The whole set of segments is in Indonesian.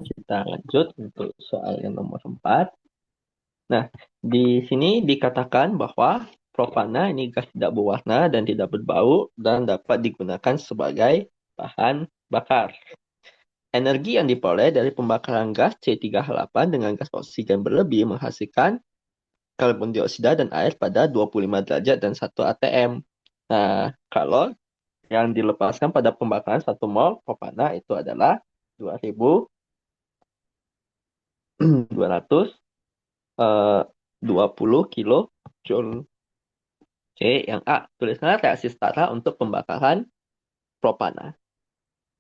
Kita lanjut untuk soal yang nomor 4. Nah, di sini dikatakan bahwa propana ini gas tidak berwarna dan tidak berbau dan dapat digunakan sebagai bahan bakar. Energi yang diperoleh dari pembakaran gas C3H8 dengan gas oksigen berlebih menghasilkan karbon dioksida dan air pada 25 derajat dan 1 atm. Nah, kalau yang dilepaskan pada pembakaran 1 mol propana itu adalah 2.220 kilojoule. Oke, yang A, tuliskan reaksi setara untuk pembakaran propana.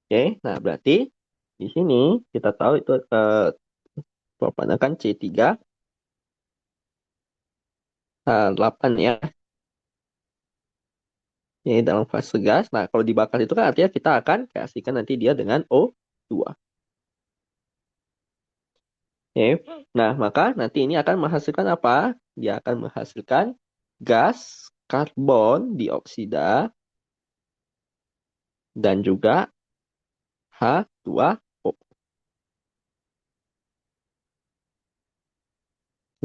Oke, nah berarti di sini kita tahu itu propana kan C3H8 ya. Ini dalam fase gas. Nah, kalau dibakar itu kan artinya kita akan reaksikan nanti dia dengan O2. Oke. Nah, maka nanti ini akan menghasilkan apa? Dia akan menghasilkan gas karbon dioksida dan juga H2O.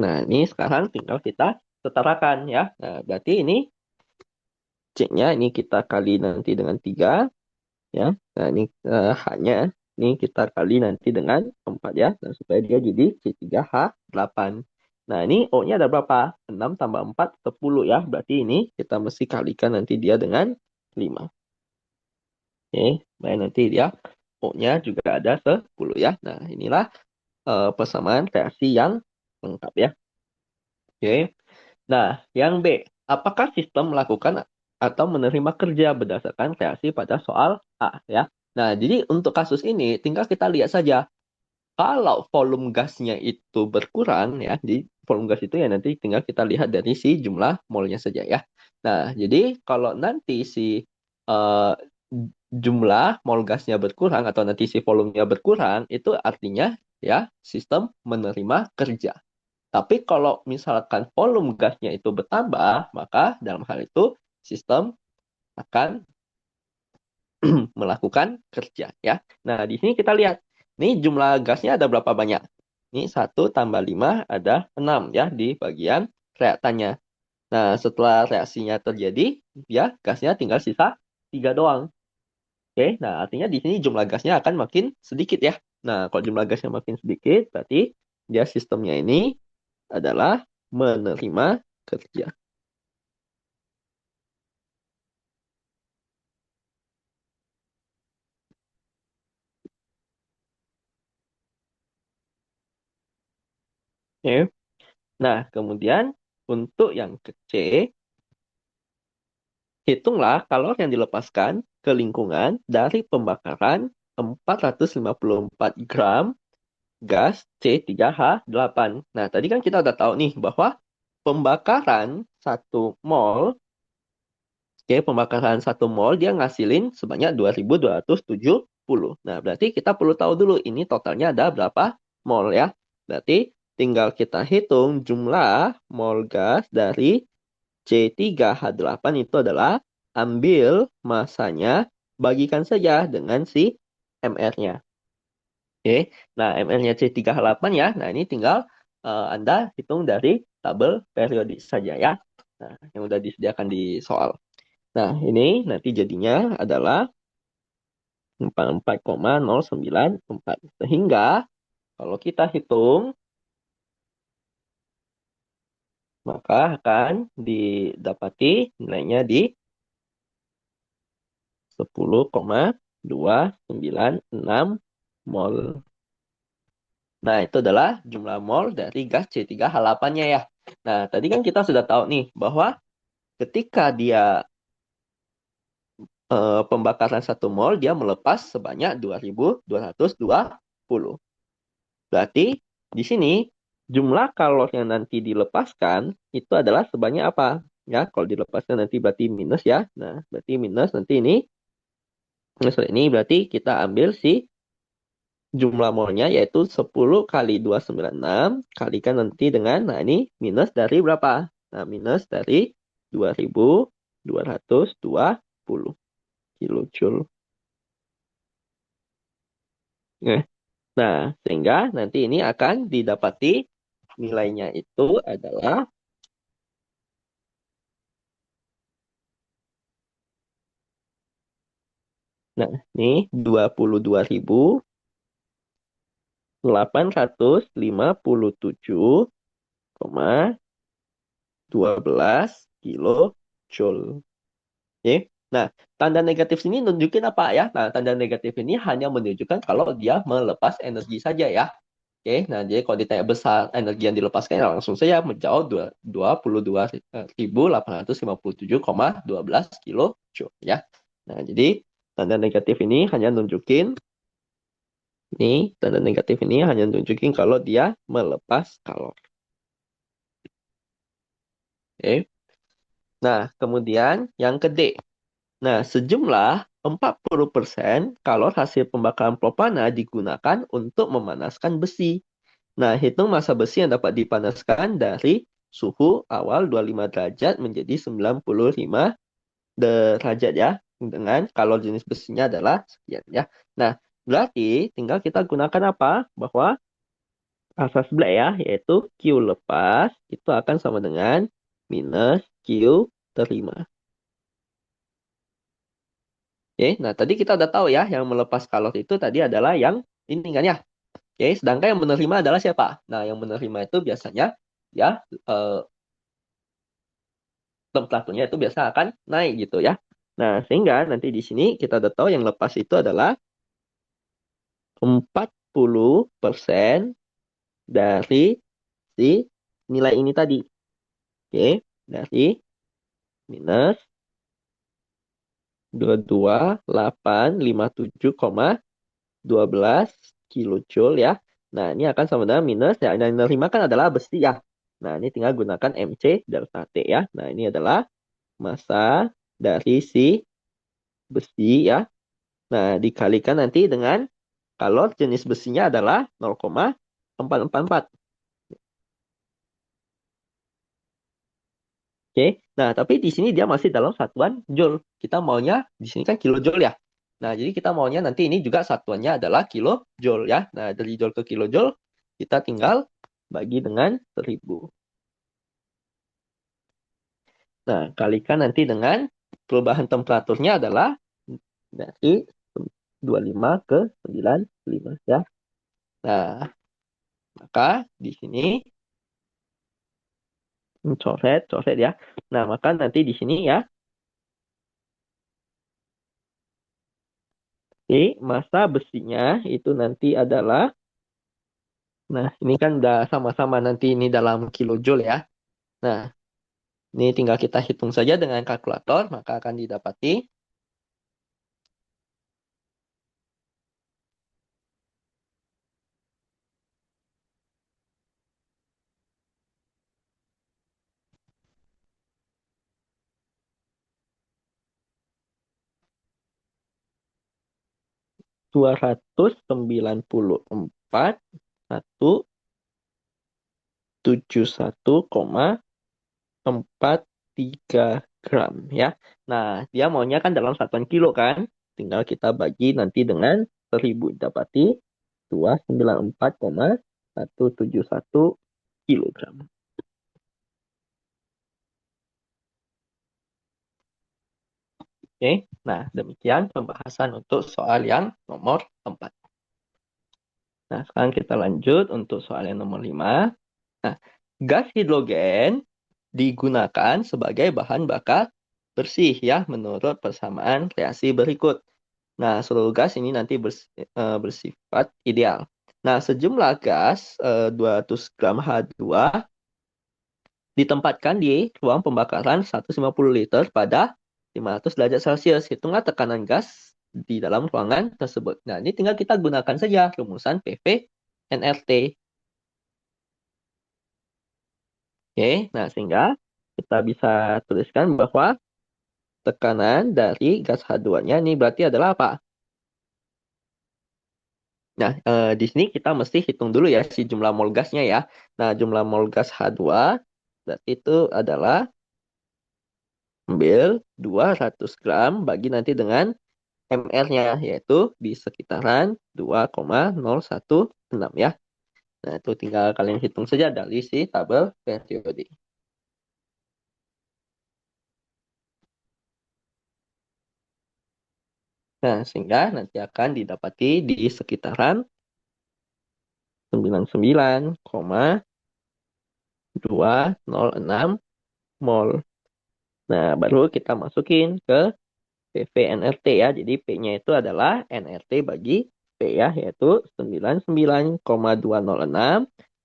Nah, ini sekarang tinggal kita setarakan ya. Nah, berarti ini C-nya ini kita kali nanti dengan 3 ya. Nah, ini H-nya ini kita kali nanti dengan 4 ya. Nah, supaya dia jadi C3H8. Nah, ini O-nya ada berapa? 6 tambah 4, 10 ya. Berarti ini kita mesti kalikan nanti dia dengan 5. Oke, baik nanti dia O-nya juga ada 10 ya. Nah, inilah persamaan reaksi yang lengkap ya. Oke. Nah, yang B, apakah sistem melakukan atau menerima kerja berdasarkan reaksi pada soal A ya. Nah, jadi untuk kasus ini tinggal kita lihat saja. Kalau volume gasnya itu berkurang ya, di volume gas itu ya nanti tinggal kita lihat dari si jumlah molnya saja ya. Nah, jadi kalau nanti si eh, jumlah mol gasnya berkurang atau nanti si volumenya berkurang, itu artinya ya sistem menerima kerja. Tapi kalau misalkan volume gasnya itu bertambah, maka dalam hal itu sistem akan melakukan kerja ya. Nah, di sini kita lihat. Ini jumlah gasnya ada berapa banyak? Ini 1 tambah 5 ada 6 ya di bagian reaktannya. Nah, setelah reaksinya terjadi, ya gasnya tinggal sisa 3 doang. Oke, nah artinya di sini jumlah gasnya akan makin sedikit ya. Nah, kalau jumlah gasnya makin sedikit, berarti dia sistemnya ini adalah menerima kerja. Oke. Nah, kemudian untuk yang ke C, hitunglah kalori yang dilepaskan ke lingkungan dari pembakaran 454 gram gas C3H8. Nah, tadi kan kita udah tahu nih bahwa pembakaran 1 mol, oke, pembakaran 1 mol dia ngasilin sebanyak 2.270. Nah, berarti kita perlu tahu dulu ini totalnya ada berapa mol ya. Berarti tinggal kita hitung jumlah mol gas dari C3H8 itu adalah ambil masanya, bagikan saja dengan si MR-nya. Oke, nah MR-nya C3H8 ya. Nah, ini tinggal Anda hitung dari tabel periodik saja ya. Nah, yang udah disediakan di soal. Nah, ini nanti jadinya adalah 44,094. Sehingga kalau kita hitung, maka akan didapati nilainya di 10,296 mol. Nah, itu adalah jumlah mol dari gas C3H8-nya ya. Nah, tadi kan kita sudah tahu nih bahwa ketika dia pembakaran 1 mol, dia melepas sebanyak 2.220. Berarti di sini jumlah kalori yang nanti dilepaskan itu adalah sebanyak apa? Ya, kalau dilepaskan nanti berarti minus ya. Nah, berarti minus nanti ini. Sorry, ini berarti kita ambil si jumlah molnya yaitu 10 kali 296 kalikan nanti dengan, nah ini minus dari berapa? Nah, minus dari 2.220 kilojoule. Oke. Nah, sehingga nanti ini akan didapati nilainya itu adalah, nah, ini 22.857,12 Oke. Nah, tanda negatif ini nunjukin apa ya? Nah, tanda negatif ini hanya menunjukkan kalau dia melepas energi saja ya. Oke, nah jadi kalau ditanya besar energi yang dilepaskan ya langsung saja menjauh 22.857,12 kilo ya. Nah, jadi tanda negatif ini hanya nunjukin tanda negatif ini hanya nunjukin kalau dia melepas kalori. Oke. Nah, kemudian yang ke D. Nah, sejumlah 40% kalori hasil pembakaran propana digunakan untuk memanaskan besi. Nah, hitung massa besi yang dapat dipanaskan dari suhu awal 25 derajat menjadi 95 derajat ya. Dengan kalori jenis besinya adalah sekian ya. Nah, berarti tinggal kita gunakan apa? Bahwa asas Black ya, yaitu Q lepas itu akan sama dengan minus Q terima. Oke, nah tadi kita udah tahu ya, yang melepas kalori itu tadi adalah yang ini kan ya. Oke, sedangkan yang menerima adalah siapa? Nah, yang menerima itu biasanya ya temperaturnya itu biasa akan naik gitu ya. Nah, sehingga nanti di sini kita udah tahu yang lepas itu adalah 40% dari si nilai ini tadi. Oke, dari minus 22.857,12 kilojoule ya. Nah, ini akan sama dengan minus ya. Yang menerima kan adalah besi ya. Nah, ini tinggal gunakan MC delta T ya. Nah, ini adalah massa dari si besi ya. Nah, dikalikan nanti dengan kalau jenis besinya adalah 0,444. Oke. Nah, tapi di sini dia masih dalam satuan joule. Kita maunya di sini kan kilojoule ya. Nah, jadi kita maunya nanti ini juga satuannya adalah kilojoule ya. Nah, dari joule ke kilojoule kita tinggal bagi dengan 1000. Nah, kalikan nanti dengan perubahan temperaturnya adalah dari 25 ke 95 ya. Nah, maka di sini coret ya. Nah, maka nanti di sini ya, massa besinya itu nanti adalah, nah ini kan udah sama-sama nanti ini dalam kilojoule ya. Nah, ini tinggal kita hitung saja dengan kalkulator, maka akan didapati 294,171,43 gram ya. Nah, dia maunya kan dalam satuan kilo kan. Tinggal kita bagi nanti dengan 1000 dapati 294,171 kilogram. Oke, nah demikian pembahasan untuk soal yang nomor 4. Nah, sekarang kita lanjut untuk soal yang nomor 5. Nah, gas hidrogen digunakan sebagai bahan bakar bersih ya menurut persamaan reaksi berikut. Nah, seluruh gas ini nanti bersifat ideal. Nah, sejumlah gas 200 gram H2 ditempatkan di ruang pembakaran 150 liter pada 500 derajat Celcius. Hitunglah tekanan gas di dalam ruangan tersebut. Nah, ini tinggal kita gunakan saja rumusan PV nRT. Oke, nah sehingga kita bisa tuliskan bahwa tekanan dari gas H2-nya ini berarti adalah apa? Nah, di sini kita mesti hitung dulu ya si jumlah mol gasnya ya. Nah, jumlah mol gas H2 berarti itu adalah ambil 200 gram bagi nanti dengan MR-nya, yaitu di sekitaran 2,016 ya. Nah, itu tinggal kalian hitung saja dari si tabel periode. Nah, sehingga nanti akan didapati di sekitaran 99,206 mol. Nah, baru kita masukin ke PV NRT ya. Jadi P-nya itu adalah NRT bagi P ya, yaitu 99,206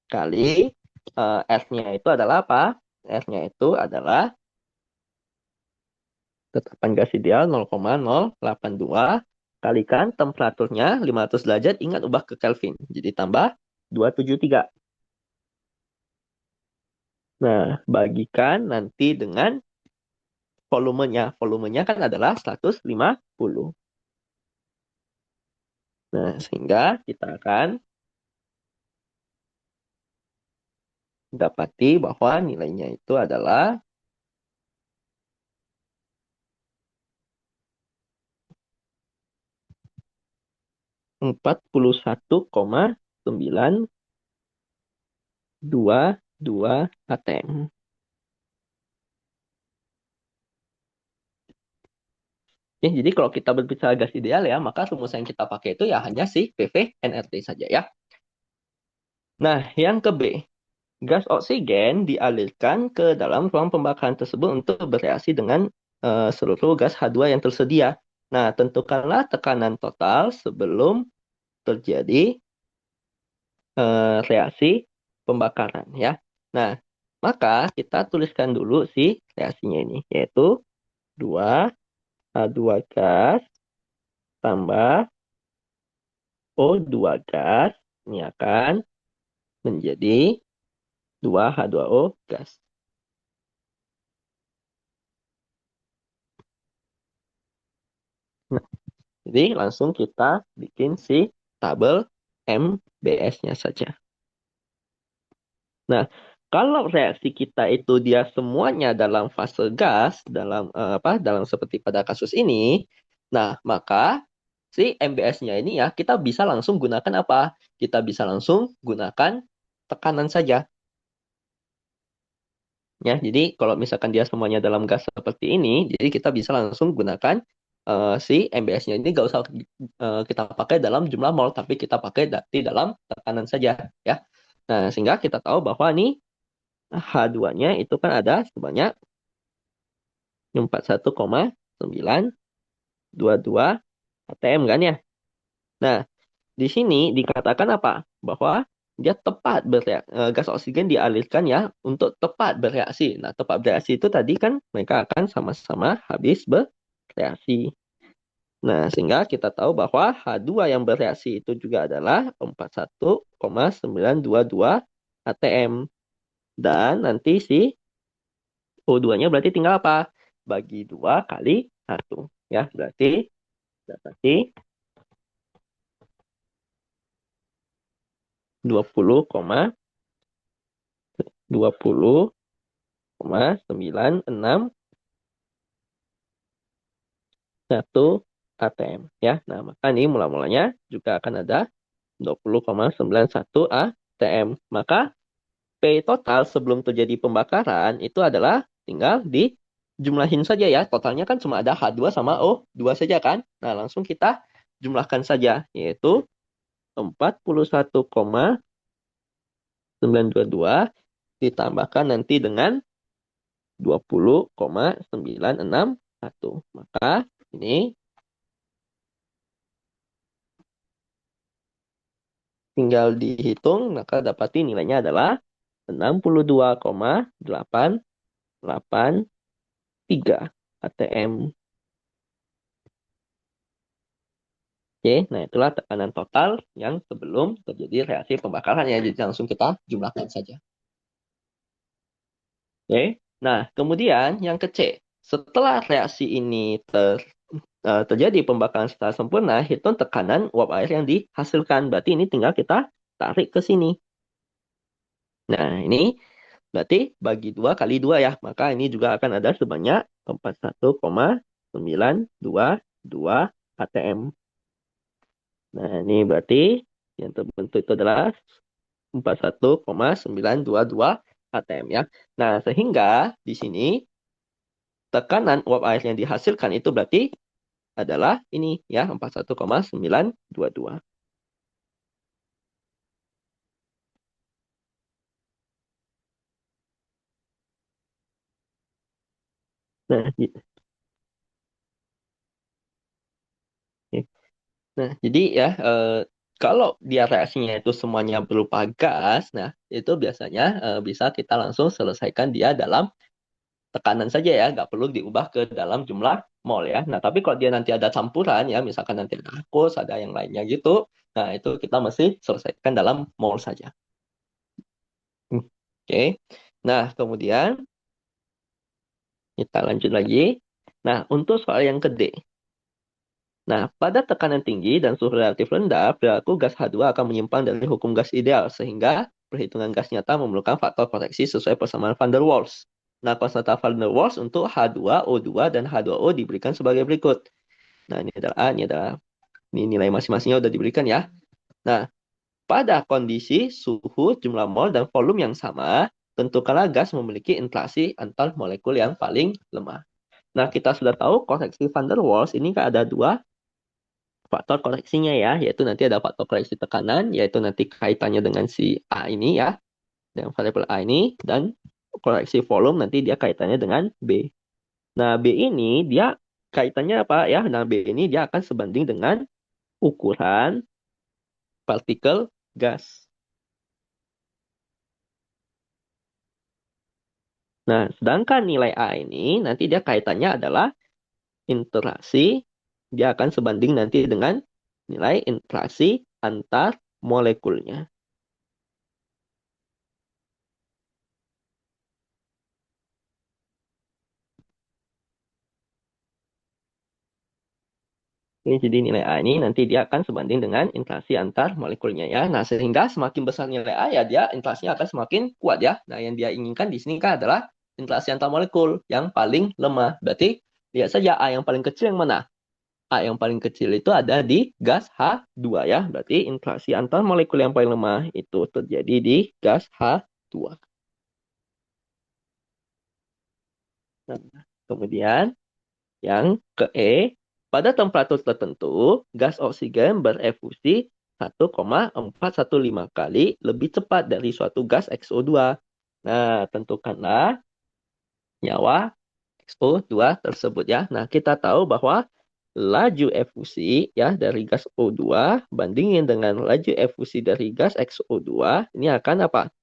kali S-nya itu adalah apa? S-nya itu adalah tetapan gas ideal 0,082 kalikan temperaturnya 500 derajat, ingat ubah ke Kelvin. Jadi tambah 273. Nah, bagikan nanti dengan volumenya. Volumenya kan adalah 150. Nah, sehingga kita akan dapati bahwa nilainya itu adalah 41,922 atm. Ya, jadi kalau kita berbicara gas ideal ya, maka rumus yang kita pakai itu ya hanya si PV NRT saja ya. Nah, yang ke B. Gas oksigen dialirkan ke dalam ruang pembakaran tersebut untuk bereaksi dengan seluruh gas H2 yang tersedia. Nah, tentukanlah tekanan total sebelum terjadi reaksi pembakaran ya. Nah, maka kita tuliskan dulu si reaksinya ini, yaitu 2H2 gas tambah O2 gas ini akan menjadi 2H2O gas. Nah, jadi langsung kita bikin si tabel MBS-nya saja. Nah, kalau reaksi kita itu dia semuanya dalam fase gas, dalam seperti pada kasus ini, nah maka si MBS-nya ini ya kita bisa langsung gunakan apa? Kita bisa langsung gunakan tekanan saja. Ya, jadi kalau misalkan dia semuanya dalam gas seperti ini, jadi kita bisa langsung gunakan si MBS-nya ini nggak usah kita pakai dalam jumlah mol, tapi kita pakai di dalam tekanan saja, ya. Nah, sehingga kita tahu bahwa nih H2-nya itu kan ada sebanyak 41,922 atm kan ya. Nah, di sini dikatakan apa? Bahwa dia tepat gas oksigen dialirkan ya untuk tepat bereaksi. Nah, tepat bereaksi itu tadi kan mereka akan sama-sama habis bereaksi. Nah, sehingga kita tahu bahwa H2 yang bereaksi itu juga adalah 41,922 atm. Dan nanti si O2-nya berarti tinggal apa? Bagi 2 kali 1. Ya, berarti dapati 20,961 atm. Ya, nah maka ini mula-mulanya juga akan ada 20,91 atm. Maka P total sebelum terjadi pembakaran itu adalah tinggal dijumlahin saja ya. Totalnya kan cuma ada H2 sama O2 saja kan. Nah, langsung kita jumlahkan saja, yaitu 41,922 ditambahkan nanti dengan 20,961. Maka ini tinggal dihitung, maka dapati nilainya adalah 62,883 atm. Oke, nah itulah tekanan total yang sebelum terjadi reaksi pembakaran ya. Jadi langsung kita jumlahkan saja. Oke, nah kemudian yang ke C. Setelah reaksi ini terjadi pembakaran secara sempurna, hitung tekanan uap air yang dihasilkan. Berarti ini tinggal kita tarik ke sini. Nah, ini berarti bagi 2 kali 2 ya. Maka ini juga akan ada sebanyak 41,922 ATM. Nah, ini berarti yang terbentuk itu adalah 41,922 ATM ya. Nah, sehingga di sini tekanan uap air yang dihasilkan itu berarti adalah ini ya 41,922. Nah, nah, jadi ya kalau dia reaksinya itu semuanya berupa gas, nah itu biasanya bisa kita langsung selesaikan dia dalam tekanan saja ya, nggak perlu diubah ke dalam jumlah mol ya. Nah, tapi kalau dia nanti ada campuran ya, misalkan nanti ada aqueous, ada yang lainnya gitu, nah itu kita mesti selesaikan dalam mol saja. Oke. Nah, kemudian kita lanjut lagi. Nah, untuk soal yang kedua. Nah, pada tekanan tinggi dan suhu relatif rendah, perilaku gas H2 akan menyimpang dari hukum gas ideal, sehingga perhitungan gas nyata memerlukan faktor koreksi sesuai persamaan van der Waals. Nah, konstanta van der Waals untuk H2O2 dan H2O diberikan sebagai berikut. Nah, ini nilai masing-masingnya sudah diberikan ya. Nah, pada kondisi suhu, jumlah mol, dan volume yang sama, tentukanlah gas memiliki interaksi antar molekul yang paling lemah. Nah, kita sudah tahu koreksi van der Waals ini ada dua faktor koreksinya ya, yaitu nanti ada faktor koreksi tekanan, yaitu nanti kaitannya dengan si A ini ya, dengan variabel A ini, dan koreksi volume nanti dia kaitannya dengan B. Nah, B ini dia kaitannya apa ya? Nah, B ini dia akan sebanding dengan ukuran partikel gas. Nah, sedangkan nilai A ini nanti dia kaitannya adalah interaksi, dia akan sebanding nanti dengan nilai interaksi antar molekulnya. Oke, jadi nilai A ini nanti dia akan sebanding dengan interaksi antar molekulnya ya. Nah, sehingga semakin besar nilai A ya dia interaksinya akan semakin kuat ya. Nah, yang dia inginkan di sini kan adalah interaksi antar molekul yang paling lemah. Berarti lihat saja A yang paling kecil yang mana? A yang paling kecil itu ada di gas H2 ya. Berarti interaksi antar molekul yang paling lemah itu terjadi di gas H2. Nah, kemudian yang ke E, pada temperatur tertentu, gas oksigen berefusi 1,415 kali lebih cepat dari suatu gas XO2. Nah, tentukanlah nyawa XO2 tersebut ya. Nah, kita tahu bahwa laju efusi ya dari gas O2 bandingin dengan laju efusi dari gas XO2 ini akan apa?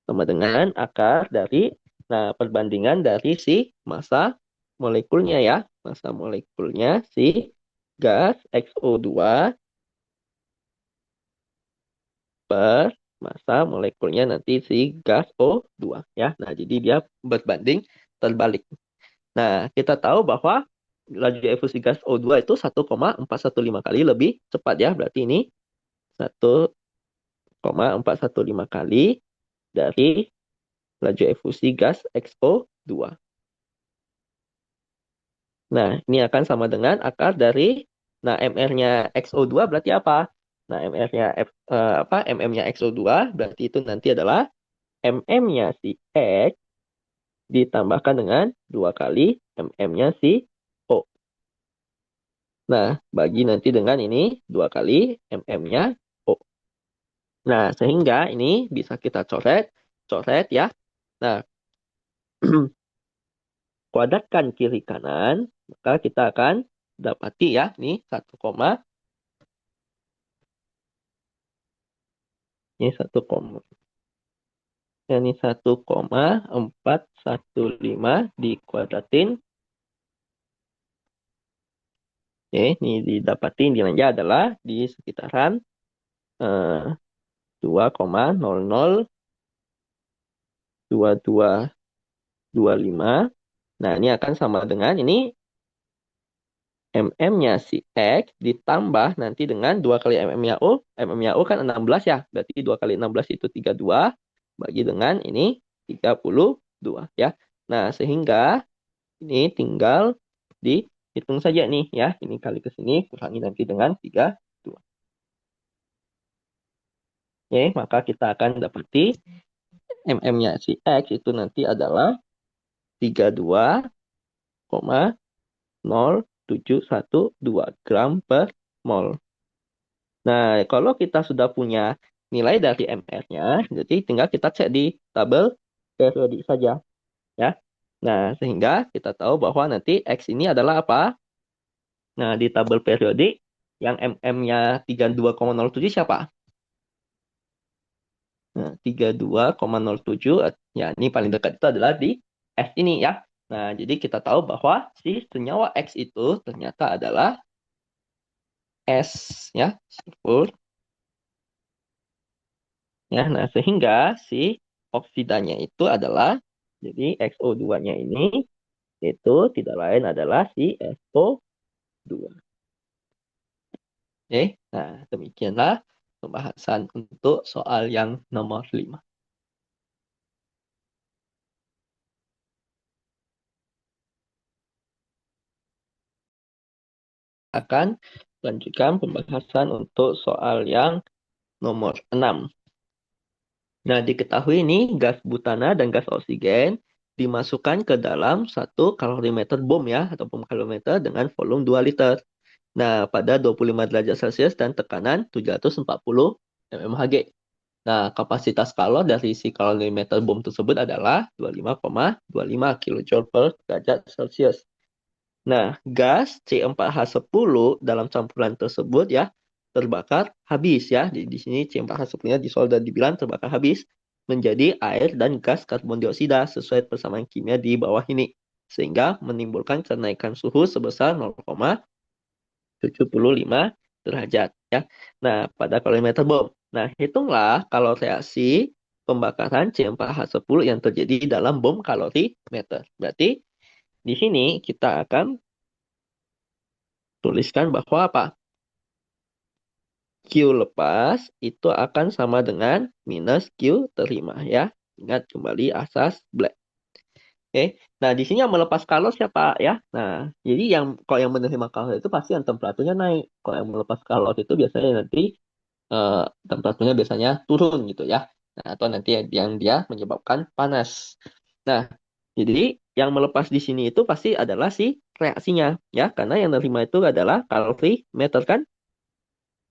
Sama dengan akar dari perbandingan dari si massa molekulnya ya. Massa molekulnya si gas XO2 per massa molekulnya nanti si gas O2 ya. Nah, jadi dia berbanding terbalik. Nah, kita tahu bahwa laju efusi gas O2 itu 1,415 kali lebih cepat ya. Berarti ini 1,415 kali dari laju efusi gas XO2. Nah, ini akan sama dengan akar dari, nah MR-nya XO2 berarti apa? Nah, MM-nya XO2 berarti itu nanti adalah MM-nya si X ditambahkan dengan 2 kali MM-nya si O. Nah, bagi nanti dengan ini 2 kali MM-nya O. Nah, sehingga ini bisa kita coret ya. Nah, kuadratkan kiri kanan, maka kita akan dapati ya, ini 1, ini 1, ini 1,415 dikuadratin. Oke, ini didapati nilainya adalah di sekitaran 2,002225. Nah, ini akan sama dengan ini MM-nya si X ditambah nanti dengan 2 kali MM-nya O. MM-nya O kan 16 ya. Berarti 2 kali 16 itu 32. Bagi dengan ini 32 ya. Nah, sehingga ini tinggal hitung saja nih ya. Ini kali ke sini, kurangi nanti dengan 32. Oke, maka kita akan dapati mm-nya si X itu nanti adalah 32,0712 gram per mol. Nah, kalau kita sudah punya nilai dari MR-nya, jadi tinggal kita cek di tabel periodik saja. Ya. Nah, sehingga kita tahu bahwa nanti X ini adalah apa? Nah, di tabel periodik, yang MM-nya 32,07 siapa? Nah, 32,07, ya ini paling dekat itu adalah di S ini ya. Nah, jadi kita tahu bahwa si senyawa X itu ternyata adalah S ya, sulfur. Ya, nah sehingga si oksidanya itu adalah, jadi XO2-nya ini itu tidak lain adalah si SO2. Oke, nah demikianlah pembahasan untuk soal yang nomor 5. Akan lanjutkan pembahasan untuk soal yang nomor 6. Nah, diketahui ini gas butana dan gas oksigen dimasukkan ke dalam satu kalorimeter bom ya, atau bom kalorimeter dengan volume 2 liter. Nah, pada 25 derajat Celcius dan tekanan 740 mmHg. Nah, kapasitas kalor dari si kalorimeter bom tersebut adalah 25,25 kJ per derajat Celcius. Nah, gas C4H10 dalam campuran tersebut ya terbakar habis ya. Di sini C4H10-nya disolid dan dibilang terbakar habis menjadi air dan gas karbon dioksida sesuai persamaan kimia di bawah ini. Sehingga menimbulkan kenaikan suhu sebesar 0,75 derajat ya. Nah, pada kalorimeter bom. Nah, hitunglah kalau reaksi pembakaran C4H10 yang terjadi dalam bom kalorimeter. Berarti di sini kita akan tuliskan bahwa apa? Q lepas itu akan sama dengan minus Q terima ya. Ingat kembali asas Black. Oke. Nah, di sini yang melepas kalor siapa ya? Nah, jadi yang kalau yang menerima kalor itu pasti yang temperaturnya naik. Kalau yang melepas kalor itu biasanya nanti eh, temperaturnya biasanya turun gitu ya. Nah, atau nanti yang dia menyebabkan panas. Nah, jadi yang melepas di sini itu pasti adalah si reaksinya ya, karena yang menerima itu adalah kalorimeter kan.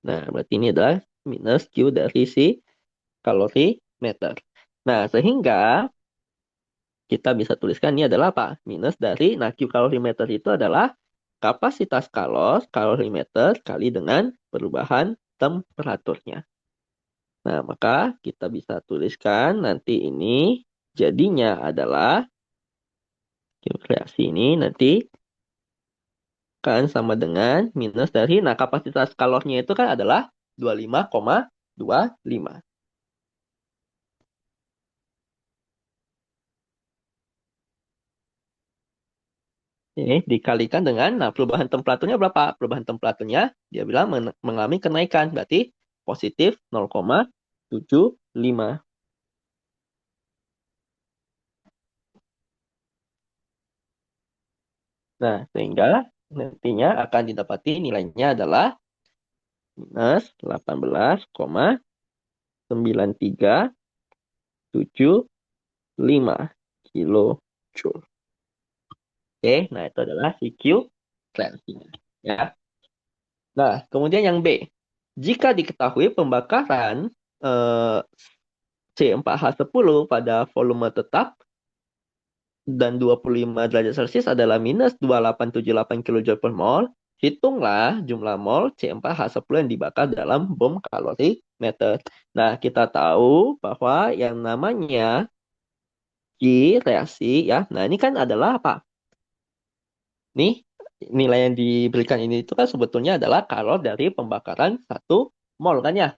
Nah, berarti ini adalah minus Q dari si kalorimeter. Nah, sehingga kita bisa tuliskan ini adalah apa? Minus dari, nah Q kalorimeter itu adalah kapasitas kalorimeter kali dengan perubahan temperaturnya. Nah, maka kita bisa tuliskan nanti ini jadinya adalah reaksi ini nanti kan sama dengan minus dari, nah kapasitas kalornya itu kan adalah 25,25. Oke, dikalikan dengan, nah perubahan temperaturnya berapa? Perubahan temperaturnya dia bilang mengalami kenaikan, berarti positif 0,75. Nah, sehingga nantinya akan didapati nilainya adalah minus 18,9375 kilojoule. Oke, nah itu adalah CQ reaksinya. Ya. Nah, kemudian yang B. Jika diketahui pembakaran eh, C4H10 pada volume tetap dan 25 derajat Celcius adalah minus 2878 kJ per mol, hitunglah jumlah mol C4H10 yang dibakar dalam bom kalorimeter. Nah, kita tahu bahwa yang namanya Q reaksi ya. Nah, ini kan adalah apa? Nih, nilai yang diberikan ini itu kan sebetulnya adalah kalor dari pembakaran 1 mol kan ya.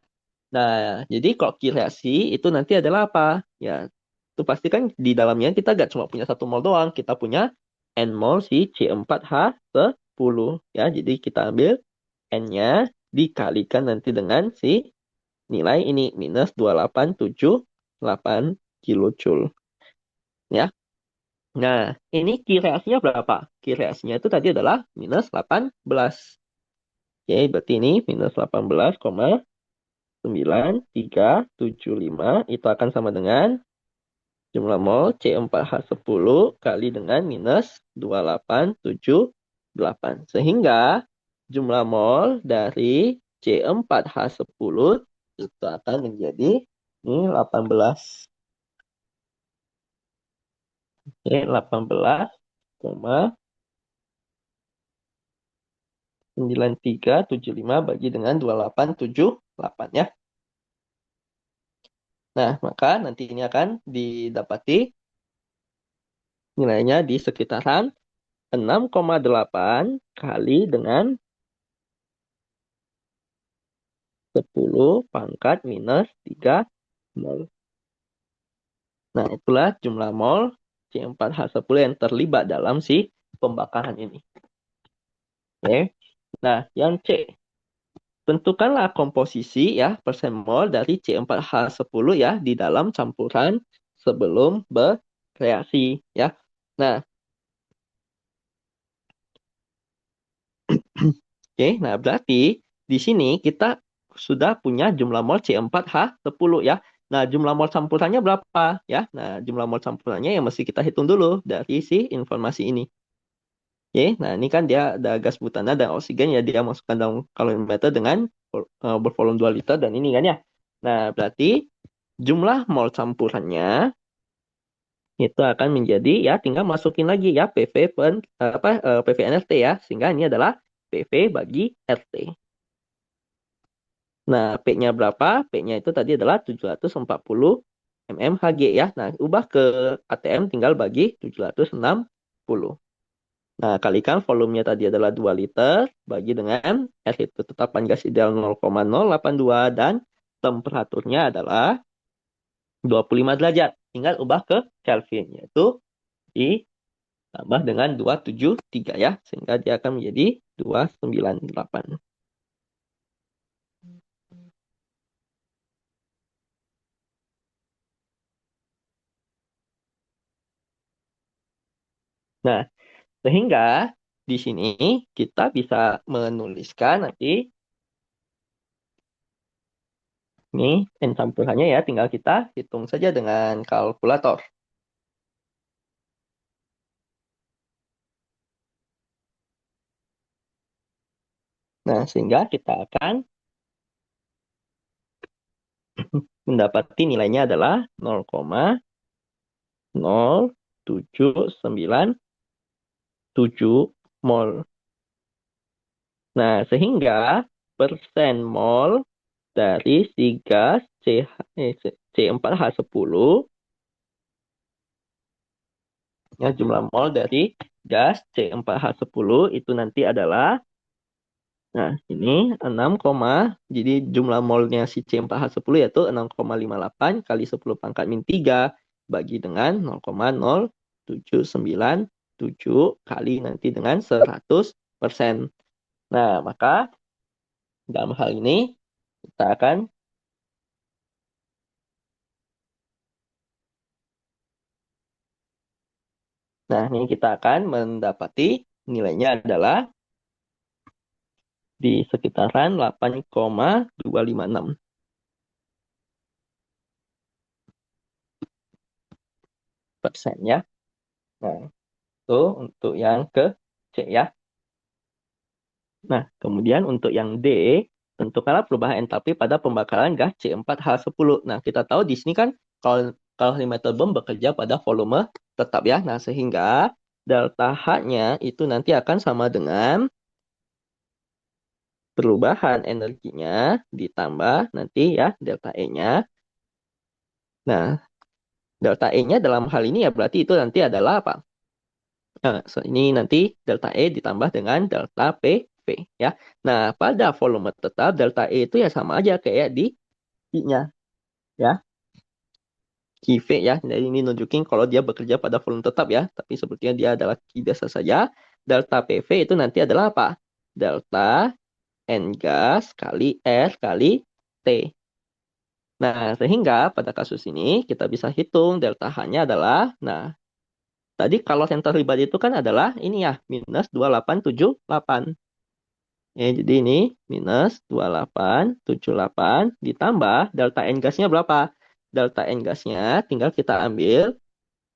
Nah, jadi kalau Q reaksi itu nanti adalah apa? Ya, itu pasti kan di dalamnya kita gak cuma punya 1 mol doang, kita punya N mol si C4H10 ya. Jadi kita ambil N-nya dikalikan nanti dengan si nilai ini minus 2878 kilojoule ya. Nah, ini Q reaksinya berapa? Q reaksinya itu tadi adalah minus 18. Oke, berarti ini minus 18,9375 itu akan sama dengan jumlah mol C4H10 kali dengan minus 2878. Sehingga jumlah mol dari C4H10 itu akan menjadi ini 18. Oke, 18,9375 bagi dengan 2878 ya. Nah, maka nanti ini akan didapati nilainya di sekitaran 6,8 kali dengan 10 pangkat minus 3 mol. Nah, itulah jumlah mol C4H10 yang terlibat dalam si pembakaran ini. Oke. Nah, yang C. Tentukanlah komposisi ya persen mol dari C4H10 ya di dalam campuran sebelum bereaksi ya. Nah, oke, nah berarti di sini kita sudah punya jumlah mol C4H10 ya. Nah, jumlah mol campurannya berapa ya? Nah, jumlah mol campurannya yang mesti kita hitung dulu dari si informasi ini. Oke, nah ini kan dia ada gas butana dan oksigen ya dia masukkan dalam kalorimeter dengan bervolume 2 liter dan ini kan ya. Nah, berarti jumlah mol campurannya itu akan menjadi ya tinggal masukin lagi ya PV PV NRT ya sehingga ini adalah PV bagi RT. Nah, P-nya berapa? P-nya itu tadi adalah 740 mmHg ya. Nah, ubah ke ATM tinggal bagi 760. Nah, kalikan volumenya tadi adalah 2 liter bagi dengan R itu tetapan gas ideal 0,082 dan temperaturnya adalah 25 derajat. Tinggal ubah ke Kelvin yaitu ditambah dengan 273 ya sehingga dia akan menjadi 298. Nah, sehingga di sini kita bisa menuliskan nanti ini N campurannya ya, tinggal kita hitung saja dengan kalkulator. Nah, sehingga kita akan mendapati nilainya adalah 0,0797 mol. Nah, sehingga persen mol dari si gas C4H10 ya jumlah mol dari gas C4H10 itu nanti adalah nah ini 6, jadi jumlah molnya si C4H10 yaitu 6,58 kali 10 pangkat min 3 bagi dengan 0,0797 kali nanti dengan 100%. Nah, maka dalam hal ini kita akan ini kita akan mendapati nilainya adalah di sekitaran 8,256% ya. Nah, itu untuk yang ke C ya. Nah, kemudian untuk yang D, tentukanlah perubahan entalpi pada pembakaran gas C4H10. Nah, kita tahu di sini kan kalorimeter bom bekerja pada volume tetap ya. Nah, sehingga delta H-nya itu nanti akan sama dengan perubahan energinya ditambah nanti ya delta E-nya. Nah, delta E-nya dalam hal ini ya berarti itu nanti adalah apa? Nah, ini nanti delta E ditambah dengan delta PV ya. Nah, pada volume tetap delta E itu ya sama aja kayak di I-nya ya. QV ya. Jadi ini nunjukin kalau dia bekerja pada volume tetap ya. Tapi sebetulnya dia adalah Q biasa saja. Delta PV itu nanti adalah apa? Delta N gas kali R kali T. Nah, sehingga pada kasus ini kita bisa hitung delta H-nya adalah, nah, tadi kalau yang terlibat itu kan adalah ini ya, minus 2878. Jadi ini minus 2878 ditambah delta N gasnya berapa? Delta N gasnya tinggal kita ambil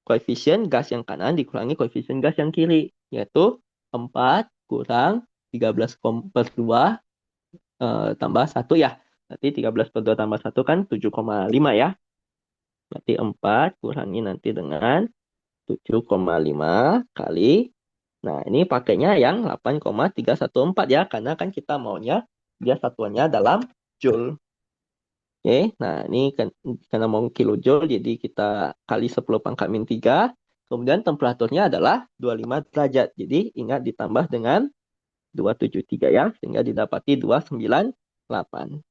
koefisien gas yang kanan dikurangi koefisien gas yang kiri, yaitu 4 kurang 13 per 2 tambah 1 ya. Berarti 13 per 2 tambah 1 kan 7,5 ya. Berarti 4 kurangi nanti dengan 7,5 kali. Nah, ini pakainya yang 8,314 ya, karena kan kita maunya dia satuannya dalam joule. Oke, nah ini kan karena mau kilojoule, jadi kita kali 10 pangkat min 3. Kemudian temperaturnya adalah 25 derajat. Jadi ingat ditambah dengan 273 ya, sehingga didapati 298.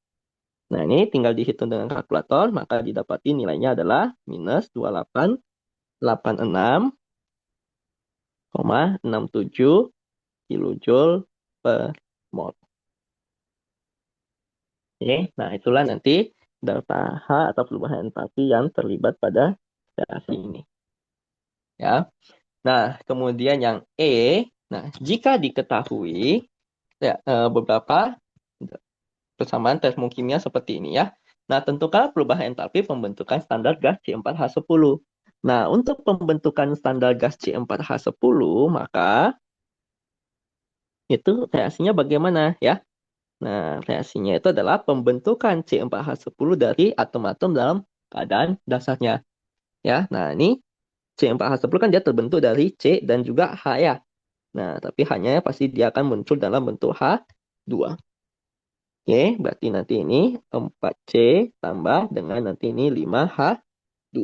Nah, ini tinggal dihitung dengan kalkulator, maka didapati nilainya adalah minus 2886,67 kilojoule per mol. Oke, nah itulah nanti delta H atau perubahan entalpi yang terlibat pada reaksi ini. Ya. Nah, kemudian yang E, nah jika diketahui ya, beberapa persamaan termokimia seperti ini ya. Nah, tentukan perubahan entalpi pembentukan standar gas C4H10. Nah, untuk pembentukan standar gas C4H10, maka itu reaksinya bagaimana ya? Nah, reaksinya itu adalah pembentukan C4H10 dari atom-atom dalam keadaan dasarnya. Ya, nah ini C4H10 kan dia terbentuk dari C dan juga H ya. Nah, tapi hanya pasti dia akan muncul dalam bentuk H2. Oke, berarti nanti ini 4C tambah dengan nanti ini 5H2.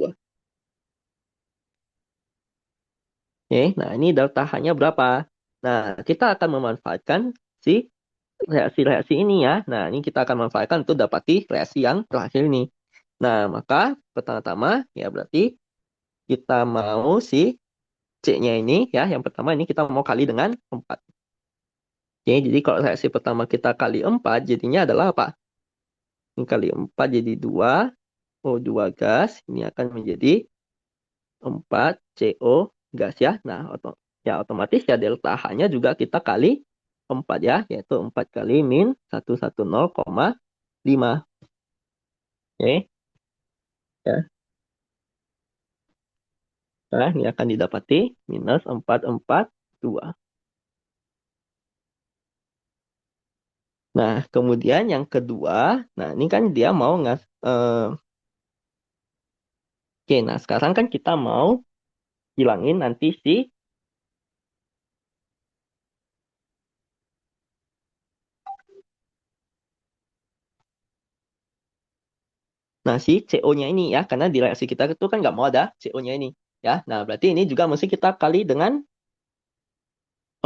Oke, nah ini delta H-nya berapa? Nah, kita akan memanfaatkan si reaksi-reaksi ini ya. Nah, ini kita akan manfaatkan untuk dapati reaksi yang terakhir ini. Nah, maka pertama-tama ya berarti kita mau si C-nya ini ya. Yang pertama ini kita mau kali dengan 4. Oke, jadi kalau reaksi pertama kita kali 4, jadinya adalah apa? Ini kali 4 jadi 2, O2 gas. Ini akan menjadi 4 CO gas ya. Nah, ya otomatis ya delta H-nya juga kita kali 4 ya. Yaitu 4 kali min 110,5. Oke, ya. Nah, ini akan didapati minus 442. Nah, kemudian yang kedua, nah ini kan dia mau oke, nah sekarang kan kita mau hilangin nanti si CO-nya ini ya, karena di reaksi kita itu kan nggak mau ada CO-nya ini. Ya, nah berarti ini juga mesti kita kali dengan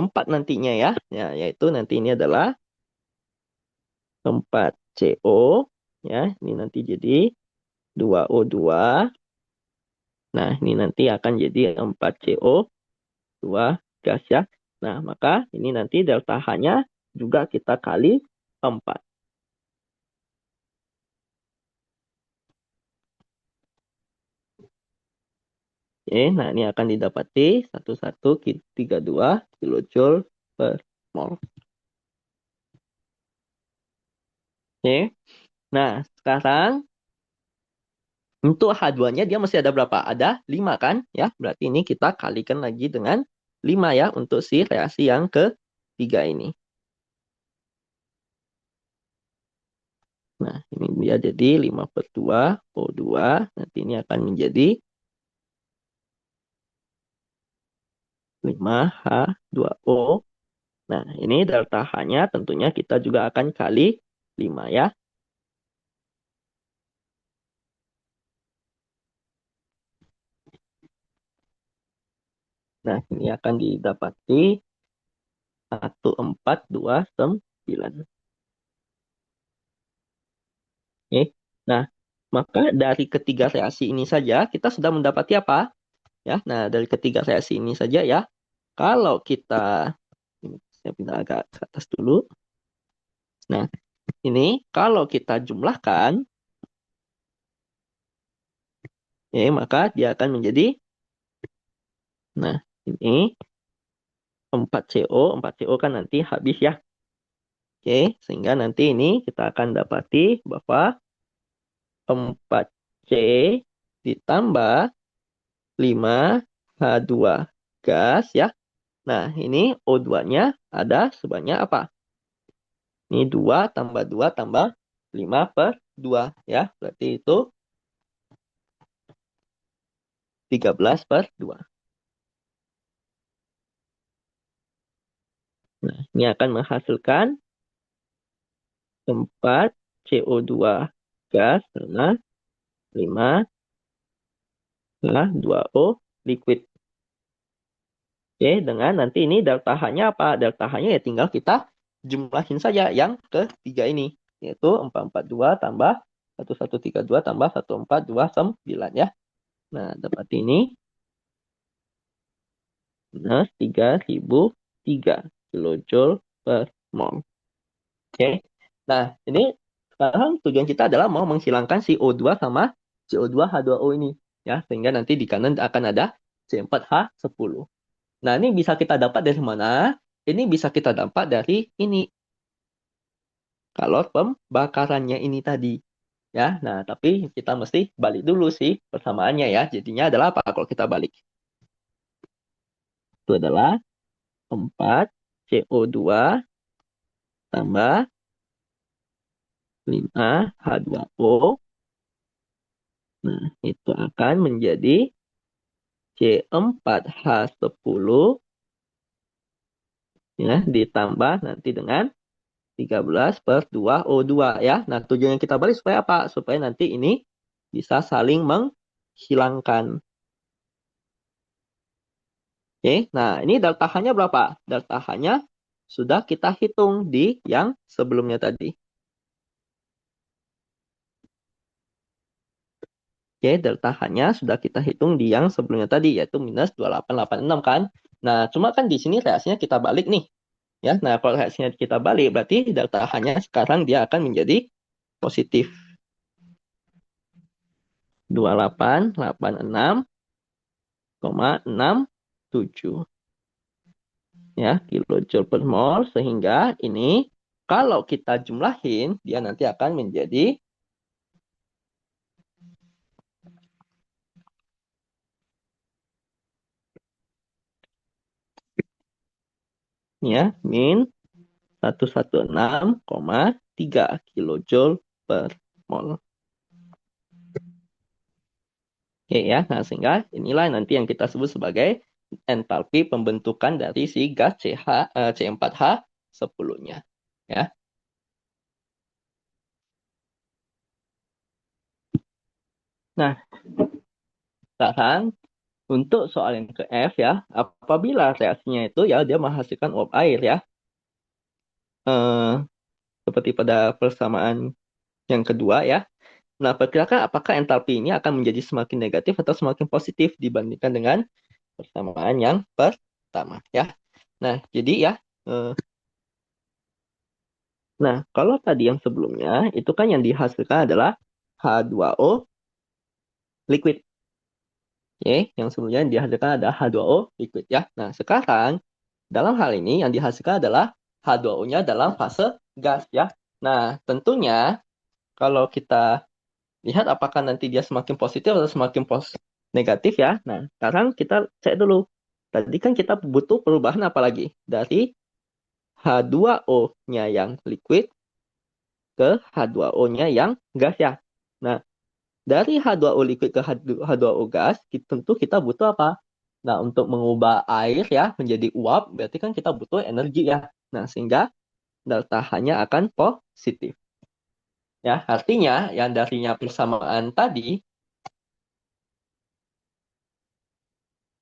4 nantinya ya. Ya, yaitu nanti ini adalah 4 CO, ya, ini nanti jadi 2O2. Nah, ini nanti akan jadi 4 CO2 gas ya. Nah, maka ini nanti delta H-nya juga kita kali 4. Oke, nah ini akan didapati 1132 kilojoule per mol. Oke, nah sekarang untuk H2-nya dia masih ada berapa? Ada 5 kan? Ya, berarti ini kita kalikan lagi dengan 5 ya untuk si reaksi yang ketiga ini. Nah, ini dia jadi 5 per 2 O2. Nanti ini akan menjadi 5H2O. Nah, ini delta H-nya tentunya kita juga akan kali 5 ya. Nah, ini akan didapati 1429. Oke. Nah, maka dari ketiga reaksi ini saja kita sudah mendapati apa? Ya, nah dari ketiga reaksi ini saja ya. Kalau kita ini saya pindah agak ke atas dulu. Nah, ini kalau kita jumlahkan ya, maka dia akan menjadi Nah, ini 4CO kan nanti habis ya. Oke, sehingga nanti ini kita akan dapati bahwa 4C ditambah 5H2 gas ya. Nah, ini O2-nya ada sebanyak apa? Ini 2 tambah 2 tambah 5 per 2 ya. Berarti itu 13 per 2. Nah, ini akan menghasilkan 4 CO2 gas sama 5 2O liquid. Oke, dengan nanti ini delta H-nya apa? Delta H-nya ya tinggal kita jumlahin saja yang ketiga ini. Yaitu 442 tambah 1132 tambah 1429 ya. Nah, dapat ini minus 3003 kilojoule per mol. Oke. Nah, ini sekarang tujuan kita adalah mau menghilangkan CO2 sama CO2H2O ini. Ya, sehingga nanti di kanan akan ada C4H10. Nah, ini bisa kita dapat dari mana? Ini bisa kita dapat dari ini. Kalau pembakarannya ini tadi. Ya, nah tapi kita mesti balik dulu sih persamaannya ya. Jadinya adalah apa kalau kita balik? Itu adalah 4 CO2 tambah 5 H2O. Nah, itu akan menjadi C4H10 ya, ditambah nanti dengan 13 per 2O2 ya. Nah, tujuannya kita balik supaya apa? Supaya nanti ini bisa saling menghilangkan. Oke, nah ini delta H-nya berapa? Delta H-nya sudah kita hitung di yang sebelumnya tadi. Oke, delta H-nya sudah kita hitung di yang sebelumnya tadi, yaitu minus 2886 kan. Nah, cuma kan di sini reaksinya kita balik nih. Ya, nah kalau reaksinya kita balik, berarti delta H-nya sekarang dia akan menjadi positif. 2886,67 ya kilojoule per mol, sehingga ini kalau kita jumlahin dia nanti akan menjadi ya min 116,3 kilojoule per mol. Oke ya, nah sehingga inilah nanti yang kita sebut sebagai entalpi pembentukan dari si gas C4H10-nya. Ya. Nah, sekarang untuk soal yang ke F ya, apabila reaksinya itu ya dia menghasilkan uap air ya, eh, seperti pada persamaan yang kedua ya. Nah, perkirakan apakah entalpi ini akan menjadi semakin negatif atau semakin positif dibandingkan dengan persamaan yang pertama ya. Nah, jadi ya, nah kalau tadi yang sebelumnya itu kan yang dihasilkan adalah H2O liquid. Oke, yang sebelumnya yang dihasilkan ada H2O liquid ya. Nah, sekarang dalam hal ini yang dihasilkan adalah H2O-nya dalam fase gas ya. Nah, tentunya kalau kita lihat apakah nanti dia semakin positif atau semakin negatif ya. Nah, sekarang kita cek dulu. Tadi kan kita butuh perubahan apa lagi? Dari H2O-nya yang liquid ke H2O-nya yang gas ya. Nah, dari H2O liquid ke H2O gas, tentu kita butuh apa? Nah, untuk mengubah air ya menjadi uap, berarti kan kita butuh energi ya. Nah, sehingga delta H-nya akan positif. Ya, artinya yang darinya persamaan tadi,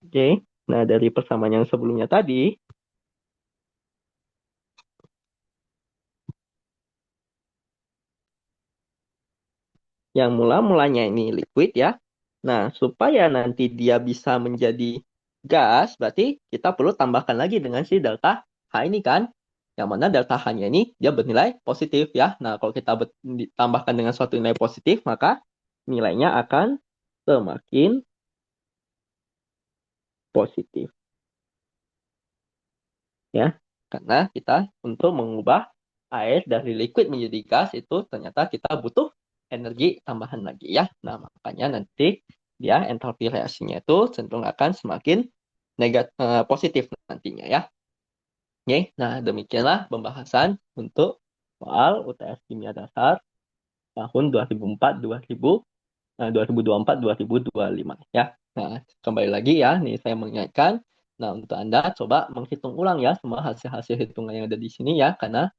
oke, nah dari persamaan yang sebelumnya tadi, yang mula-mulanya ini liquid ya. Nah, supaya nanti dia bisa menjadi gas, berarti kita perlu tambahkan lagi dengan si delta H ini kan. Yang mana delta H-nya ini dia bernilai positif ya. Nah, kalau kita ditambahkan dengan suatu nilai positif, maka nilainya akan semakin positif. Ya, karena kita untuk mengubah air dari liquid menjadi gas itu ternyata kita butuh energi tambahan lagi ya. Nah, makanya nanti dia entalpi reaksinya itu cenderung akan semakin positif nantinya ya. Oke, nah demikianlah pembahasan untuk soal UTS Kimia Dasar tahun 2004 2000 2024 2025 ya. Nah, kembali lagi ya, nih saya mengingatkan. Nah, untuk Anda coba menghitung ulang ya semua hasil-hasil hitungan yang ada di sini ya, karena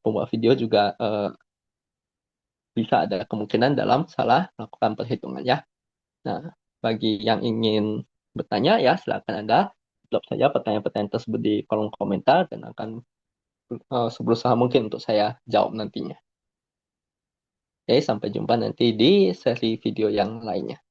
pembuat video juga bisa ada kemungkinan dalam salah melakukan perhitungan ya. Nah, bagi yang ingin bertanya ya, silakan Anda drop saja pertanyaan-pertanyaan tersebut di kolom komentar dan akan seberusaha mungkin untuk saya jawab nantinya. Oke, sampai jumpa nanti di sesi video yang lainnya.